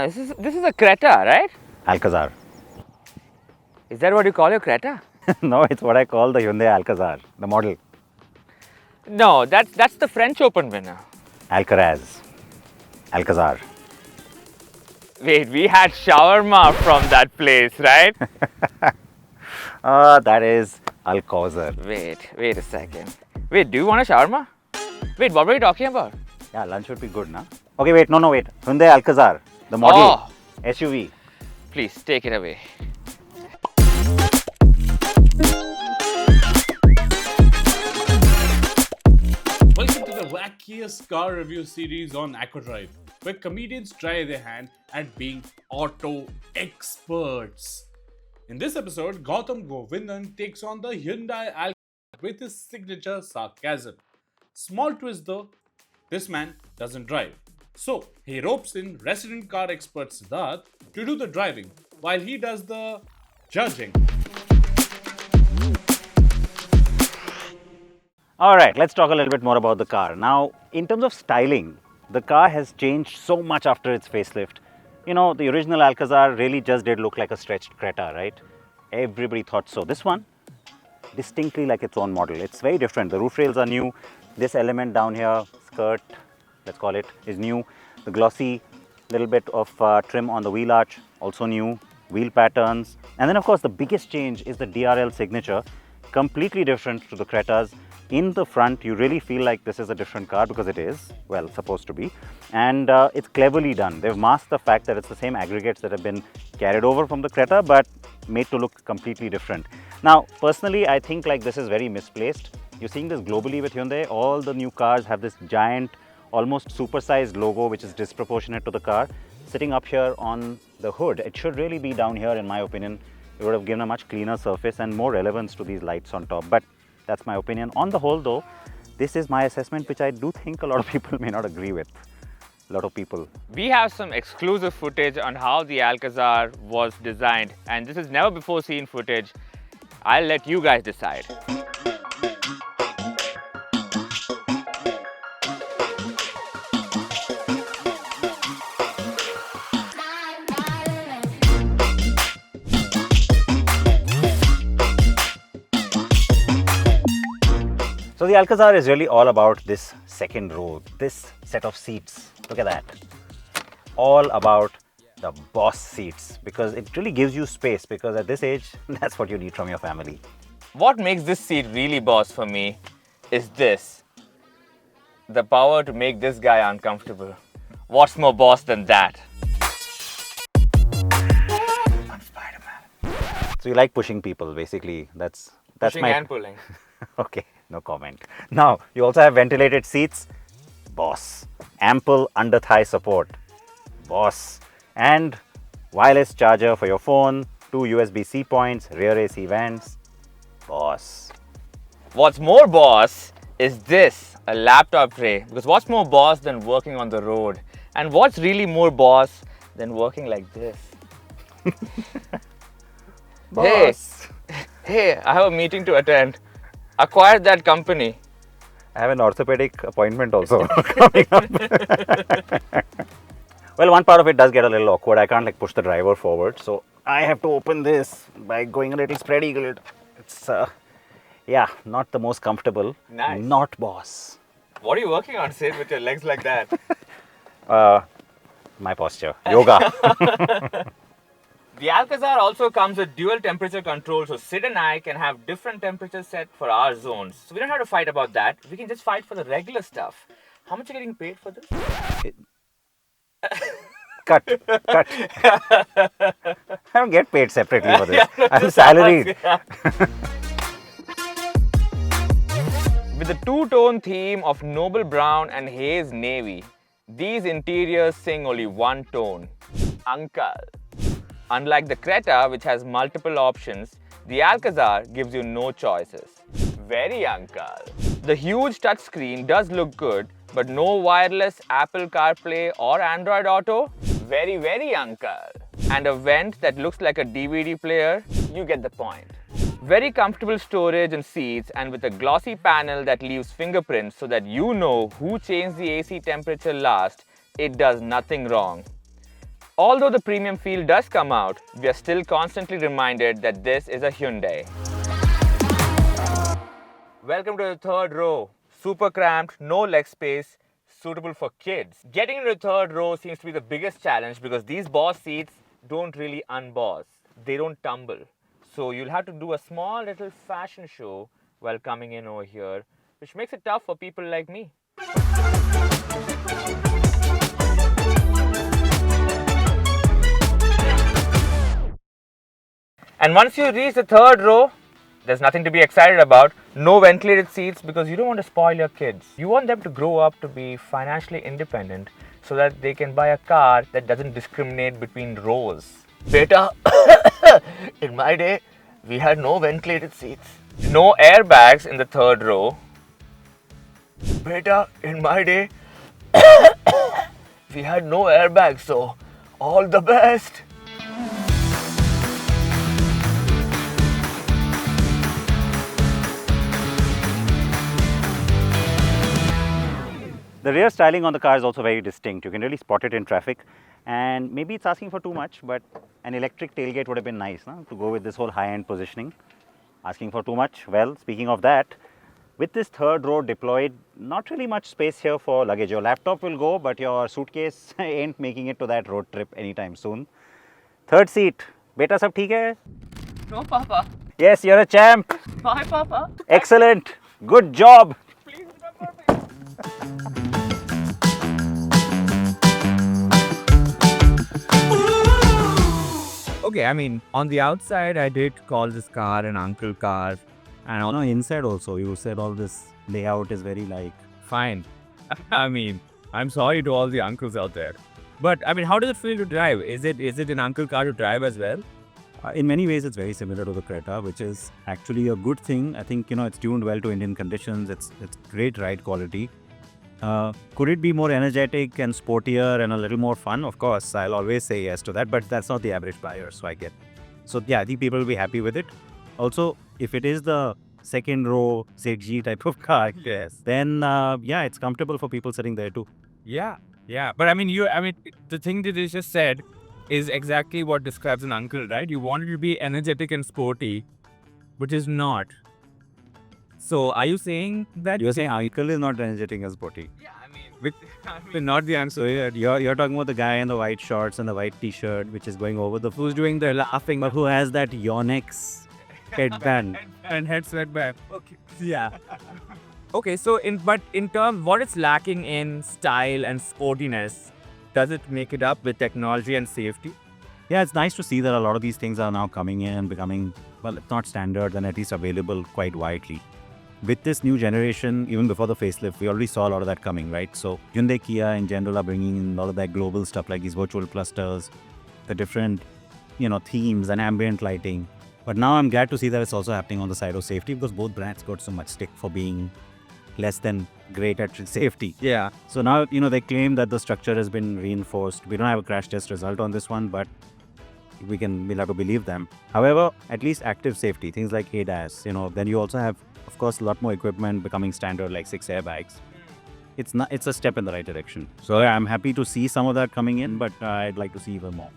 This is a Creta, right? Alcazar. Is that what you call your Creta? No, it's what I call the Hyundai Alcazar, the model. No, that's the French Open winner. Alcaraz. Alcazar. Wait, we had shawarma from that place, right? That is Alcazar. Wait a second. Wait, do you want a shawarma? Wait, what were you talking about? Yeah, lunch would be good, na? Okay, wait, no, wait. Hyundai Alcazar, the model, Oh. SUV. Please take it away. Welcome to the wackiest car review series on Acko Drive, where comedians try their hand at being auto experts. In this episode, Gautham Govindan takes on the Hyundai Alcazar with his signature sarcasm. Small twist though, this man doesn't drive. So he ropes in resident car expert Siddharth to do the driving while he does the judging. All right, let's talk a little bit more about the car. Now, in terms of styling, the car has changed so much after its facelift. You know, the original Alcazar really just did look like a stretched Creta, right? Everybody thought so. This one, distinctly like its own model. It's very different. The roof rails are new. This element down here, skirt, let's call it, is new. The glossy little bit of trim on the wheel arch, also new. Wheel patterns. And then, of course, the biggest change is the DRL signature, completely different to the Cretas. In the front, you really feel like this is a different car because it is, well, supposed to be. And it's cleverly done. They've masked the fact that it's the same aggregates that have been carried over from the Creta, but made to look completely different. Now, personally, I think like this is very misplaced. You're seeing this globally with Hyundai. All the new cars have this giant, almost supersized logo, which is disproportionate to the car, sitting up here on the hood. It should really be down here, in my opinion. It would have given a much cleaner surface and more relevance to these lights on top. But that's my opinion. On the whole though, this is my assessment, which I do think a lot of people may not agree with. A lot of people. We have some exclusive footage on how the Alcazar was designed, and this is never before seen footage. I'll let you guys decide. So the Alcazar is really all about this second row, this set of seats. Look at that. All about the boss seats, because it really gives you space, because at this age, that's what you need from your family. What makes this seat really boss for me is this. The power to make this guy uncomfortable. What's more boss than that? I'm Spider-Man. So you like pushing people, basically. That's Pushing my... and pulling. Okay, no comment. Now, you also have ventilated seats. Boss. Ample under-thigh support. Boss. And wireless charger for your phone, 2 USB-C points, rear AC vents. Boss. What's more boss is this, a laptop tray. Because what's more boss than working on the road? And what's really more boss than working like this? Boss. Hey, I have a meeting to attend. Acquire that company. I have an orthopedic appointment also coming up. Well, one part of it does get a little awkward. I can't like push the driver forward, so I have to open this by going a little spread eagled. It's yeah, not the most comfortable. Nice. Not boss. What are you working on, Sid, with your legs like that? My posture. Yoga. The Alcazar also comes with dual temperature control, so Sid and I can have different temperatures set for our zones. So we don't have to fight about that. We can just fight for the regular stuff. How much are you getting paid for this? Cut. I don't get paid separately for this. I'm salaried. With the two-tone theme of noble brown and haze navy, these interiors sing only one tone, Uncle. Unlike the Creta, which has multiple options, the Alcazar gives you no choices. Very uncle. The huge touchscreen does look good, but no wireless Apple CarPlay or Android Auto? Very, very uncle. And a vent that looks like a DVD player? You get the point. Very comfortable storage and seats, and with a glossy panel that leaves fingerprints so that you know who changed the AC temperature last, it does nothing wrong. Although the premium feel does come out, we are still constantly reminded that this is a Hyundai. Welcome to the third row. Super cramped, no leg space, suitable for kids. Getting into the third row seems to be the biggest challenge because these boss seats don't really unboss. They don't tumble. So you'll have to do a small little fashion show while coming in over here, which makes it tough for people like me. And once you reach the third row, there's nothing to be excited about. No ventilated seats because you don't want to spoil your kids. You want them to grow up to be financially independent so that they can buy a car that doesn't discriminate between rows. Beta, in my day, we had no ventilated seats. No airbags in the third row. Beta, in my day, we had no airbags, so all the best. The rear styling on the car is also very distinct. You can really spot it in traffic, and maybe it's asking for too much, but an electric tailgate would have been nice, no? To go with this whole high-end positioning. Asking for too much? Well, speaking of that, with this third row deployed, not really much space here for luggage. Your laptop will go, but your suitcase ain't making it to that road trip anytime soon. Third seat. Beta, sab theek hai? No, Papa. Yes, you're a champ. Bye, Papa. Excellent. Good job. Please remember me. Okay, I mean, on the outside, I did call this car an uncle car. And on Inside also, you said all this layout is very like... fine. I mean, I'm sorry to all the uncles out there. But, I mean, how does it feel to drive? Is it an uncle car to drive as well? In many ways, it's very similar to the Creta, which is actually a good thing. I think, it's tuned well to Indian conditions. It's great ride quality. Could it be more energetic and sportier and a little more fun? Of course, I'll always say yes to that, but that's not the average buyer, so I get. So yeah, I think people will be happy with it. Also, if it is the second row ZG type of car, Yes. then yeah, it's comfortable for people sitting there too. Yeah. But I mean, the thing that you just said is exactly what describes an uncle, right? You want it to be energetic and sporty, which is not. So, are you saying that? You're saying uncle is not energetic and sporty. Yeah, I mean, not the answer. So you're talking about the guy in the white shorts and the white t-shirt, which is going over the... Who's doing the laughing? But who has that Yonex headband? and head sweatband. Okay. Yeah. Okay, so in terms, what it's lacking in style and sportiness, does it make it up with technology and safety? Yeah, it's nice to see that a lot of these things are now coming in and becoming, well, if not standard, then at least available quite widely. With this new generation, even before the facelift, we already saw a lot of that coming, right? So Hyundai, Kia in general are bringing in a lot of that global stuff like these virtual clusters, the different, themes and ambient lighting. But now I'm glad to see that it's also happening on the side of safety because both brands got so much stick for being less than great at safety. Yeah. So now, they claim that the structure has been reinforced. We don't have a crash test result on this one, but we'll have to believe them. However, at least active safety, things like ADAS, then you also have, of course, a lot more equipment becoming standard like 6 airbags. It's a step in the right direction. So yeah, I'm happy to see some of that coming in, but I'd like to see even more.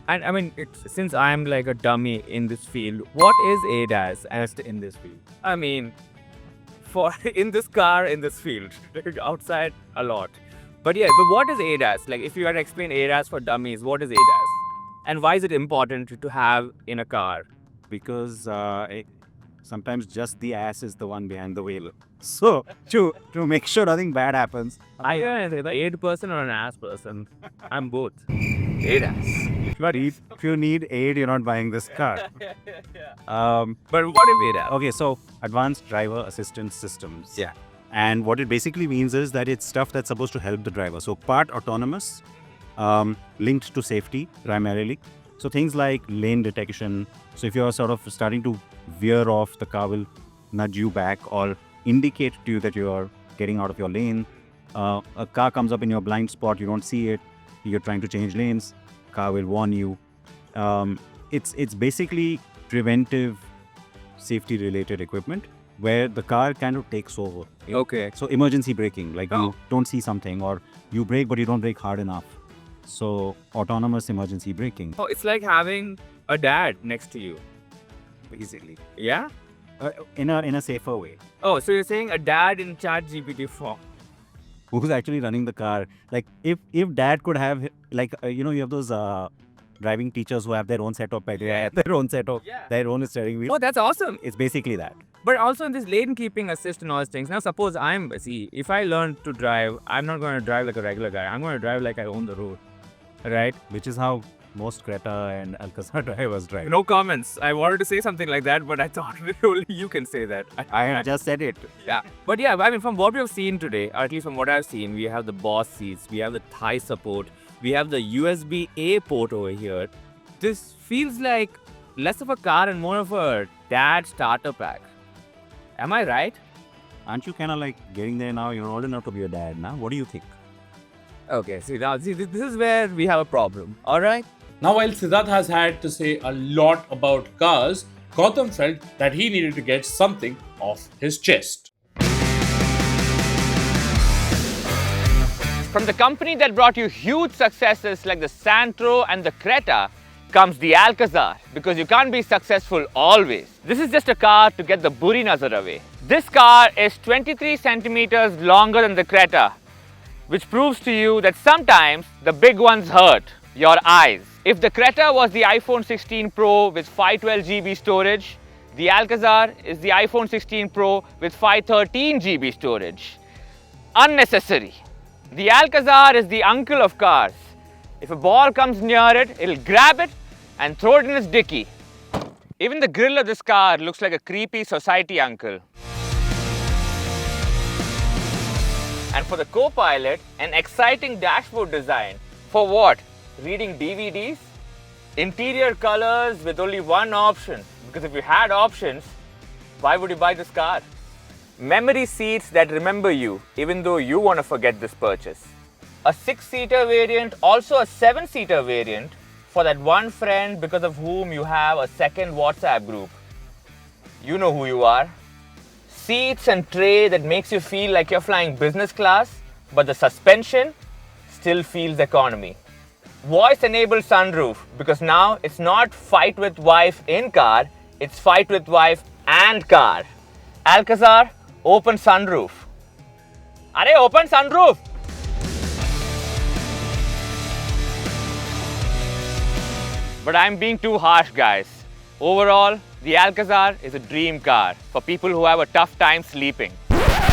And I mean, since I'm like a dummy in this field, what is ADAS in this field? I mean, for in this car, in this field, outside a lot. But what is ADAS? Like, if you had to explain ADAS for dummies, what is ADAS? And why is it important to have in a car? Because sometimes just the ass is the one behind the wheel. So to make sure nothing bad happens. I am the aid person or an ass person. I'm both. ADAS. But if you need aid, you're not buying this car. But what is ADAS? Okay, so Advanced Driver Assistance Systems. Yeah. And what it basically means is that it's stuff that's supposed to help the driver. So part autonomous, linked to safety primarily. So things like lane detection. So if you're sort of starting to veer off, the car will nudge you back or indicate to you that you're getting out of your lane. A car comes up in your blind spot, you don't see it, you're trying to change lanes, car will warn you. It's basically preventive safety related equipment where the car kind of takes over. Okay. So emergency braking, like you don't see something or you brake but you don't brake hard enough. So autonomous emergency braking, Oh, it's like having a dad next to you. basically, Yeah? in a safer way. Oh, so you're saying a dad in ChatGPT form. Who's actually running the car? Like if dad could have like you have those driving teachers who have their own set of pedals, their own set of their own steering wheel. Oh, that's awesome. It's basically that. But also in this lane keeping assist and all these things. Now, suppose if I learn to drive, I'm not going to drive like a regular guy. I'm going to drive like I own the road. Right? Which is how most Creta and Alcazar drivers drive. No comments. I wanted to say something like that, but I thought only you can say that. I just said it. Yeah. But yeah, I mean, from what we have seen today, or at least from what I've seen, we have the Boss seats, we have the thigh support, we have the USB-A port over here. This feels like less of a car and more of a dad starter pack. Am I right? Aren't you kind of like getting there now? You're old enough to be a dad now. What do you think? Okay, see, this is where we have a problem. All right? Now, while Siddharth has had to say a lot about cars, Gautham felt that he needed to get something off his chest. From the company that brought you huge successes like the Santro and the Creta comes the Alcazar, because you can't be successful always. This is just a car to get the buri nazar away. This car is 23 centimeters longer than the Creta, which proves to you that sometimes the big ones hurt your eyes. If the Creta was the iPhone 16 Pro with 512 GB storage, the Alcazar is the iPhone 16 Pro with 513 GB storage. Unnecessary. The Alcazar is the uncle of cars. If a ball comes near it, it'll grab it and throw it in its dicky. Even the grille of this car looks like a creepy society uncle. And for the co-pilot, an exciting dashboard design. For what? Reading DVDs? Interior colors with only one option. Because if you had options, why would you buy this car? Memory seats that remember you, even though you want to forget this purchase. A 6-seater variant, also a 7-seater variant for that one friend because of whom you have a second WhatsApp group. You know who you are. Seats and tray that makes you feel like you're flying business class, but the suspension still feels economy. Voice-enabled sunroof, because now it's not fight with wife in car, it's fight with wife and car. Alcazar, open sunroof. Arey, open sunroof! But I'm being too harsh, guys. Overall, the Alcazar is a dream car for people who have a tough time sleeping.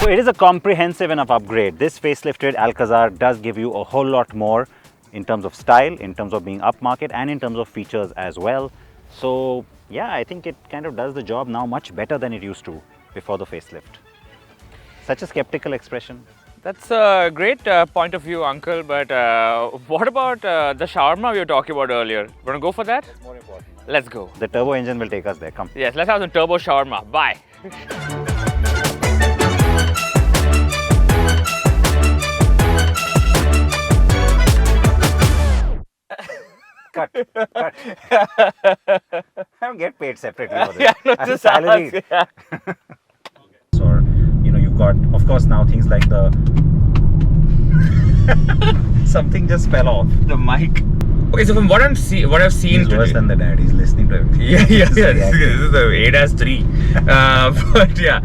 So it is a comprehensive enough upgrade. This facelifted Alcazar does give you a whole lot more in terms of style, in terms of being upmarket, and in terms of features as well. So yeah, I think it kind of does the job now much better than it used to before the facelift. Such a skeptical expression. That's a great point of view, uncle, but what about the shawarma we were talking about earlier? Want to go for that? More important. Let's go. The turbo engine will take us there. Come. Yes, let's have some turbo shawarma. Bye. Cut. Cut. I don't get paid separately for this. Yeah, no, I'm just salaried. ask, yeah. Or you've got, of course, now things like the something just fell off. The mic. Okay, so from what I've seen He's today. worse than the dad. He's listening to everything. Yeah. This is the ADAS 3. But yeah.